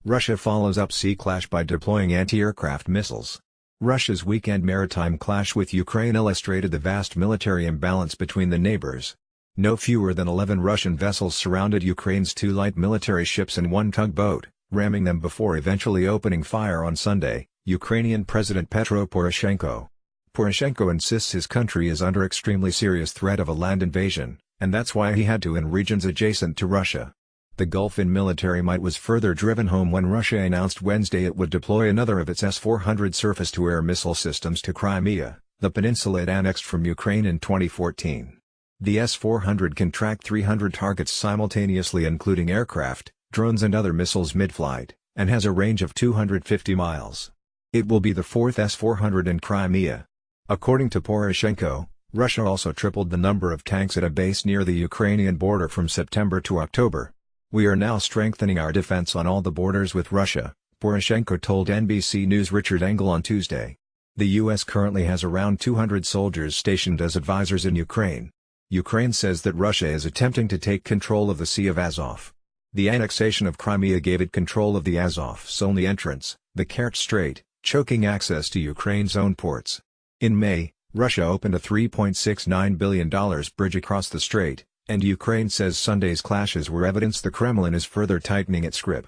Russia follows up sea clash by deploying anti-aircraft missiles. Russia's weekend maritime clash with Ukraine illustrated the vast military imbalance between the neighbors. No fewer than 11 Russian vessels surrounded Ukraine's 2 light military ships and 1 tugboat, ramming them before eventually opening fire on Sunday, Ukrainian President Petro Poroshenko. Poroshenko insists his country is under extremely serious threat of a land invasion, and that's why he had to in regions adjacent to Russia. The gulf in military might was further driven home when Russia announced Wednesday it would deploy another of its S-400 surface-to-air missile systems to Crimea, the peninsula it annexed from Ukraine in 2014. The S-400 can track 300 targets simultaneously including aircraft, drones and other missiles mid-flight, and has a range of 250 miles. It will be the 4th S-400 in Crimea. According to Poroshenko, Russia also tripled the number of tanks at a base near the Ukrainian border from September to October. "We are now strengthening our defense on all the borders with Russia," Poroshenko told NBC News' Richard Engel on Tuesday. The U.S. currently has around 200 soldiers stationed as advisors in Ukraine. Ukraine says that Russia is attempting to take control of the Sea of Azov. The annexation of Crimea gave it control of the Azov's only entrance, the Kerch Strait, choking access to Ukraine's own ports. In May, Russia opened a $3.69 billion bridge across the strait, and Ukraine says Sunday's clashes were evidence the Kremlin is further tightening its grip.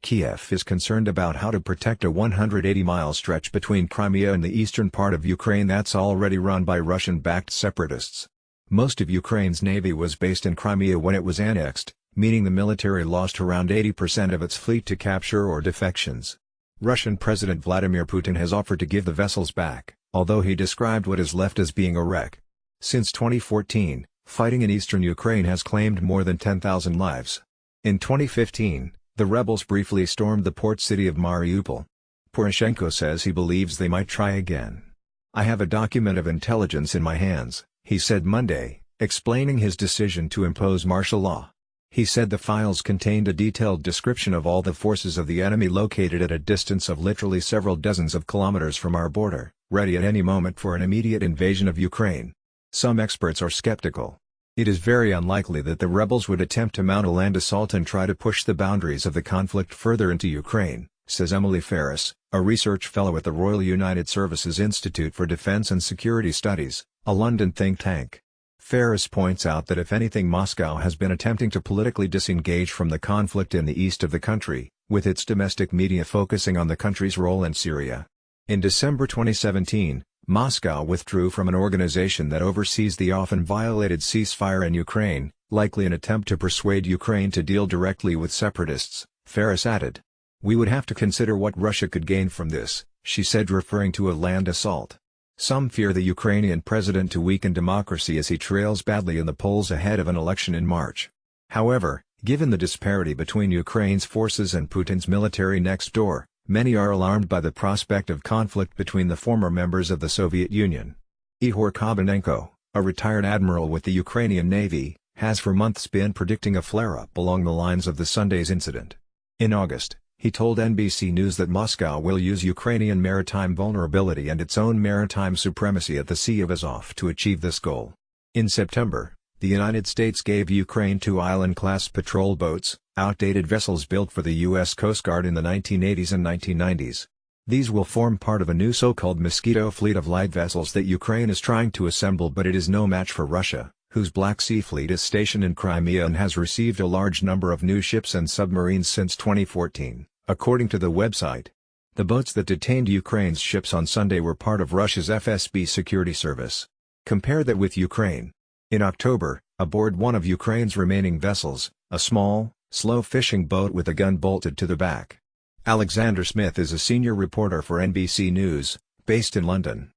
Kiev is concerned about how to protect a 180-mile stretch between Crimea and the eastern part of Ukraine that's already run by Russian-backed separatists. Most of Ukraine's navy was based in Crimea when it was annexed, meaning the military lost around 80% of its fleet to capture or defections. Russian President Vladimir Putin has offered to give the vessels back, although he described what is left as being a wreck. Since 2014, fighting in eastern Ukraine has claimed more than 10,000 lives. In 2015, the rebels briefly stormed the port city of Mariupol. Poroshenko says he believes they might try again. "I have a document of intelligence in my hands," he said Monday, explaining his decision to impose martial law. He said the files contained a detailed description of all the forces of the enemy located at a distance of literally several dozens of kilometers from our border, ready at any moment for an immediate invasion of Ukraine. Some experts are skeptical. "It is very unlikely that the rebels would attempt to mount a land assault and try to push the boundaries of the conflict further into Ukraine," says Emily Ferris, a research fellow at the Royal United Services Institute for Defense and Security Studies, a London think tank. Ferris points out that if anything, Moscow has been attempting to politically disengage from the conflict in the east of the country, with its domestic media focusing on the country's role in Syria. In December 2017, Moscow withdrew from an organization that oversees the often violated ceasefire in Ukraine, likely an attempt to persuade Ukraine to deal directly with separatists, Ferris added. "We would have to consider what Russia could gain from this," she said, referring to a land assault. Some fear the Ukrainian president to weaken democracy as he trails badly in the polls ahead of an election in March. However, given the disparity between Ukraine's forces and Putin's military next door, many are alarmed by the prospect of conflict between the former members of the Soviet Union. Ihor Kabanenko, a retired admiral with the Ukrainian Navy, has for months been predicting a flare-up along the lines of the Sunday's incident. In August, he told NBC News that Moscow will use Ukrainian maritime vulnerability and its own maritime supremacy at the Sea of Azov to achieve this goal. In September, the United States gave Ukraine 2 Island-class patrol boats, outdated vessels built for the U.S. Coast Guard in the 1980s and 1990s. These will form part of a new so-called Mosquito fleet of light vessels that Ukraine is trying to assemble, but it is no match for Russia, whose Black Sea Fleet is stationed in Crimea and has received a large number of new ships and submarines since 2014. According to the website, the boats that detained Ukraine's ships on Sunday were part of Russia's FSB security service. Compare that with Ukraine. In October, aboard one of Ukraine's remaining vessels, a small, slow fishing boat with a gun bolted to the back. Alexander Smith is a senior reporter for NBC News, based in London.